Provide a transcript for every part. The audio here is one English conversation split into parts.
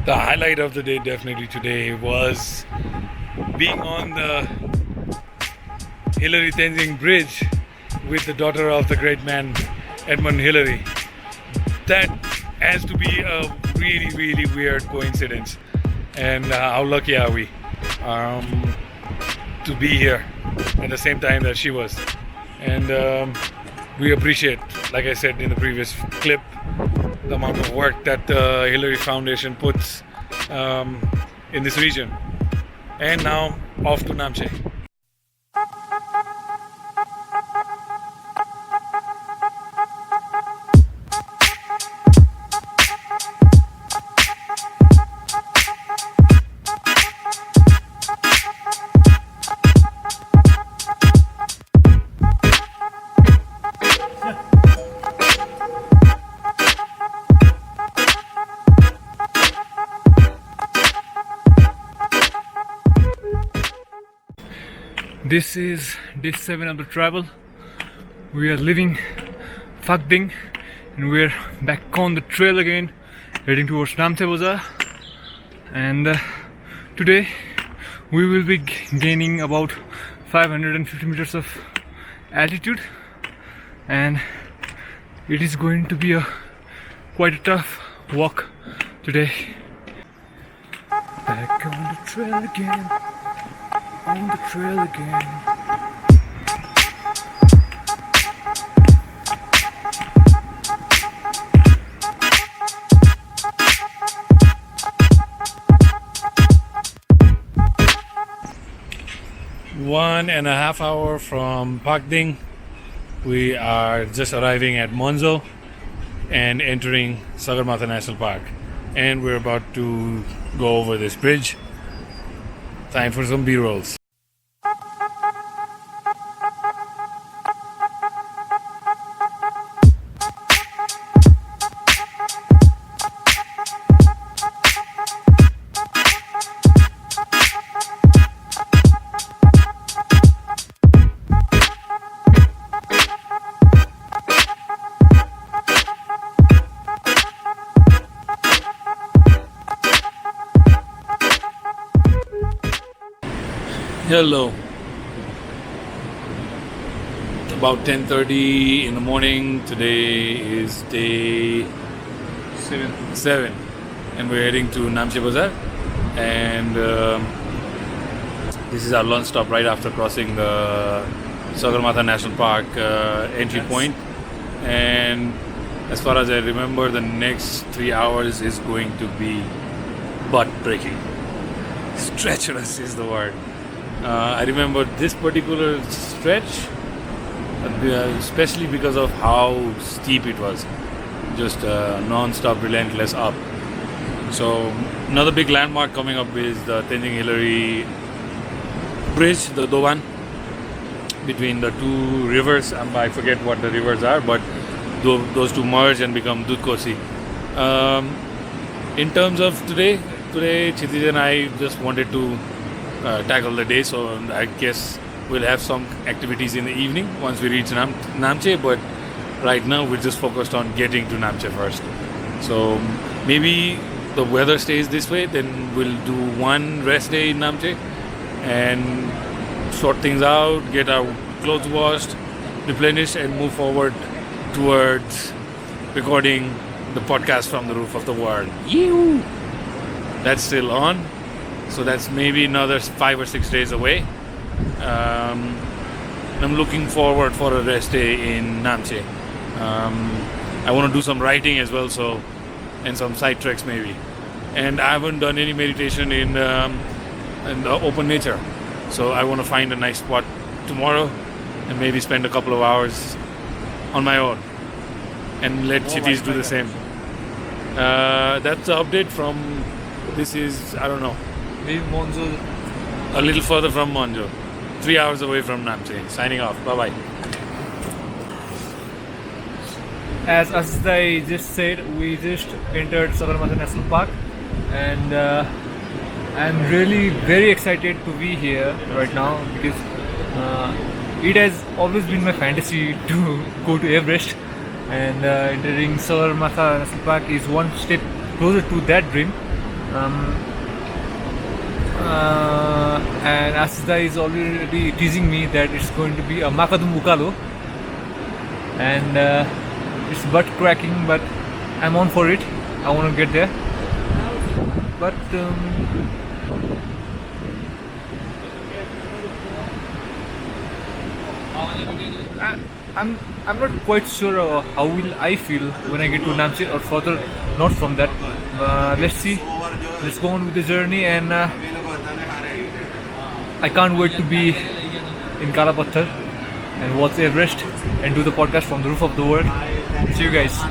The highlight of the day definitely today was being on the Hillary Tenzing Bridge with the daughter of the great man Edmund Hillary. That has to be a really weird coincidence. And how lucky are we to be here at the same time that she was. And we appreciate, like I said in the previous clip, the amount of work that the Hillary Foundation puts in this region. And now off to Namche. This is day 7 of the travel. We are leaving Phakding and we're back on the trail again, heading towards Namche Bazar. And today we will be gaining about 550 meters of altitude, and it is going to be quite a tough walk today. Back on the trail again. On the trail again. One and a half hour from Phakding. We are just arriving at Monzo and entering Sagarmatha National Park. And we're about to go over this bridge. Time for some B-rolls. Hello. It's about 10:30 in the morning. Today is day 7, and we're heading to Namche Bazar. And this is our lunch stop right after crossing the Sagarmatha National Park entry point. And as far as I remember, the next 3 hours is going to be butt breaking. Treacherous is the word. I remember this particular stretch, especially because of how steep it was. Just non-stop, relentless up. So another big landmark coming up is the Tenzing Hillary Bridge, the one between the two rivers. I forget what the rivers are, but those two merge and become Dudkosi. In terms of today Chhitiz and I just wanted to tackle the day, so I guess we'll have some activities in the evening once we reach Namche, but right now we're just focused on getting to Namche first. So maybe the weather stays this way, then we'll do one rest day in Namche and sort things out, get our clothes washed, replenish, and move forward towards recording the podcast from the roof of the world. Yee-hoo! That's still on. So that's maybe another 5 or 6 days away. I'm looking forward for a rest day in Namche. I want to do some writing as well, and some side treks maybe. And I haven't done any meditation in the open nature. So I want to find a nice spot tomorrow and maybe spend a couple of hours on my own and let Chhitiz do the same. That's the update from. This is, I don't know, Monzo. a little further from Monzo, 3 hours away from Namche. Signing off. Bye bye. As I just said, we just entered Sagarmatha National Park, and I'm really very excited to be here right now because it has always been my fantasy to go to Everest, and entering Sagarmatha National Park is one step closer to that dream. And Asda is already teasing me that it's going to be a Makadum Ukalo, and it's butt cracking, but I'm on for it. I want to get there, but I'm not quite sure how will I feel when I get to Namche or further not from that. Let's see. Let's go on with the journey, and I can't wait to be in Kalapathar and watch Everest and do the podcast from the roof of the world. See you guys.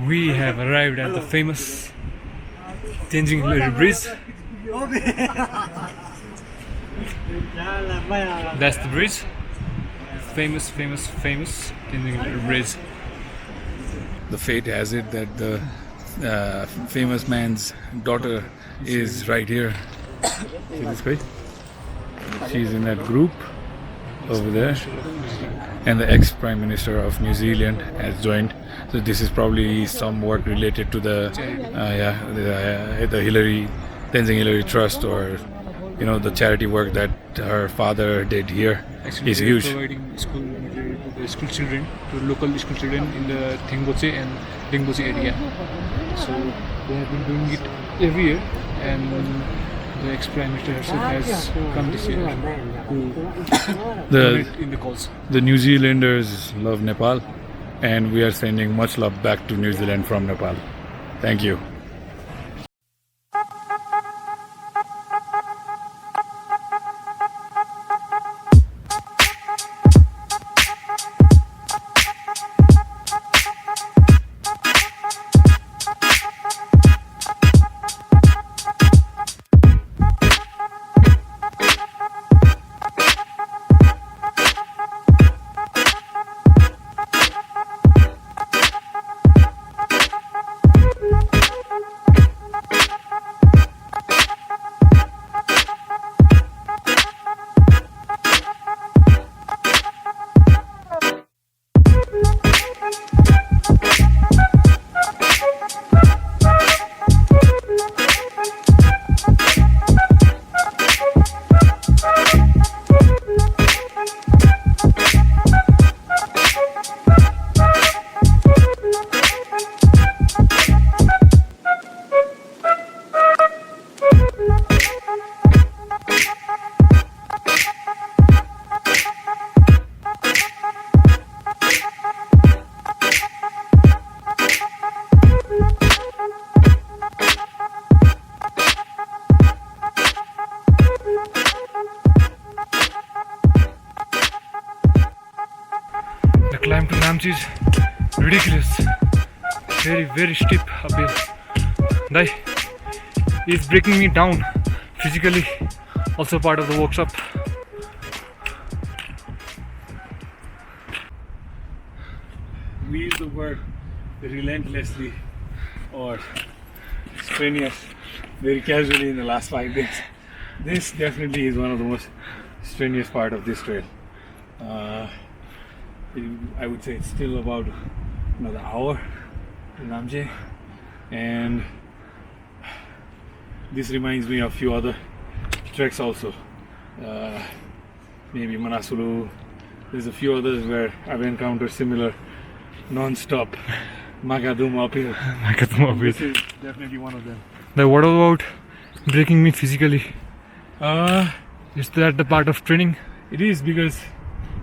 We have arrived at the famous Tenzing Hillary Bridge. That's the bridge. Famous Tenzing Hillary Bridge. The fate has it that the famous man's daughter is right here. See this way? She's in that group over there, and the ex-prime minister of New Zealand has joined. So this is probably some work related to the Hillary Tenzing Hillary Trust, or the charity work that her father did here. Actually, is huge. Providing school material to the school children, to local school children in the Thingboche and Dingboche area. So they have been doing it every year, and the ex-prime minister herself has come this year to donate in the cause. The New Zealanders love Nepal, and we are sending much love back to New Zealand from Nepal. Thank you. Climb to Namche is ridiculous. Very steep uphill. Dai, it's breaking me down physically. Also part of the workshop. We use the word relentlessly or strenuous very casually in the last 5 days. This definitely is one of the most strenuous part of this trail. I would say it's still about another hour to Namche, and this reminds me of a few other treks also. Maybe Manasulu. There's a few others where I've encountered similar non-stop Makadum uphill. This is definitely one of them. Now what about breaking me physically? Is that the part of training? It is, because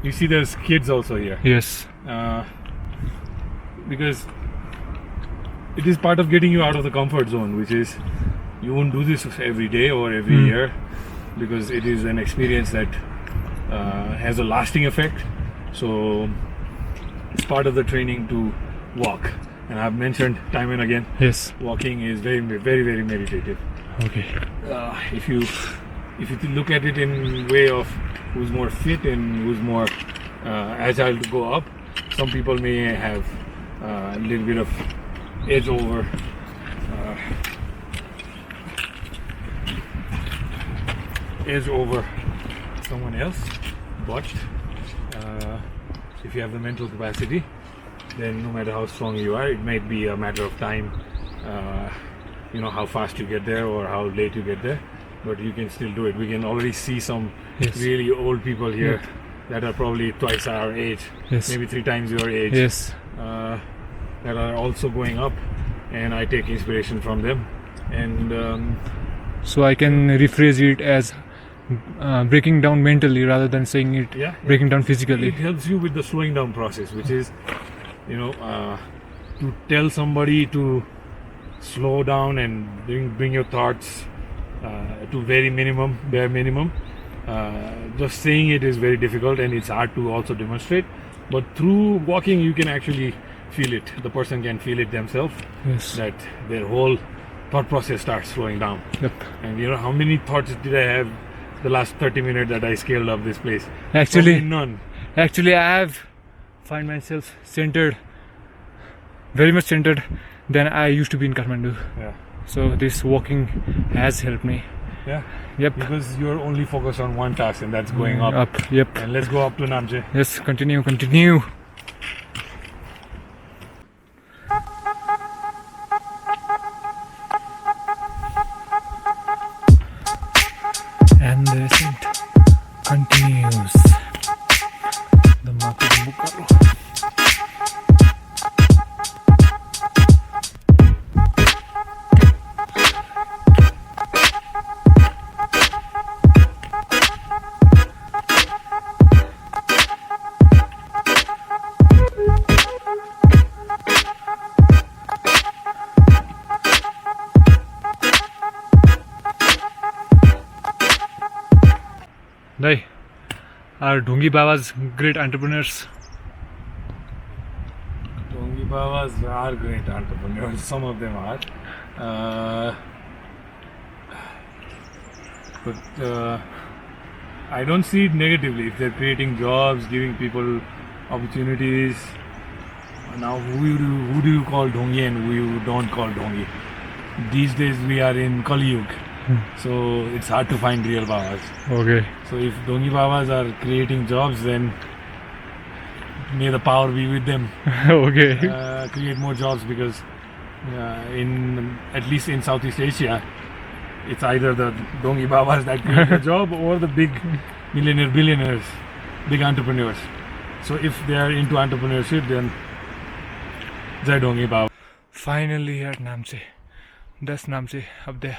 you see there's kids also here. Yes. Because it is part of getting you out of the comfort zone, which is you won't do this every day or every year, because it is an experience that has a lasting effect. So it's part of the training to walk, and I've mentioned time and again, Yes. walking is very meditative. Okay. If you look at it in way of who's more fit and who's more agile to go up, some people may have a little bit of edge over someone else, but if you have the mental capacity, then no matter how strong you are, it might be a matter of time, how fast you get there or how late you get there, but you can still do it. We can already see some really old people here that are probably twice our age, maybe 3 times your age, that are also going up, and I take inspiration from them. And so I can rephrase it as breaking down mentally rather than saying it breaking down physically. It helps you with the slowing down process, which is to tell somebody to slow down and bring your thoughts to bare minimum. Just saying it is very difficult, and it's hard to also demonstrate, but through walking you can actually feel it. The person can feel it themselves, that their whole thought process starts slowing down. And how many thoughts did I have the last 30 minutes that I scaled up this place? Actually, probably none. Actually, I have find myself centered, very much centered than I used to be in Kathmandu. So this walking has helped me. Because you're only focused on one task, and that's going up. And let's go up to Namche. Yes, continue. And the ascent continues. The market of Bukaro. They are Dhongi Babas, great entrepreneurs. Dhongi Babas are great entrepreneurs. Some of them are. But I don't see it negatively. If they're creating jobs, giving people opportunities. Now, who do you call Dhongi and who you don't call Dhongi? These days we are in Kali Yuga. So it's hard to find real Babas. So if Dhongi Babas are creating jobs, then may the power be with them. Create more jobs, because at least in Southeast Asia, it's either the Dhongi Babas that create a job or the big billionaires, big entrepreneurs. So if they are into entrepreneurship, then Jai Dhongi Baba. Finally at Namche. That's Namche up there.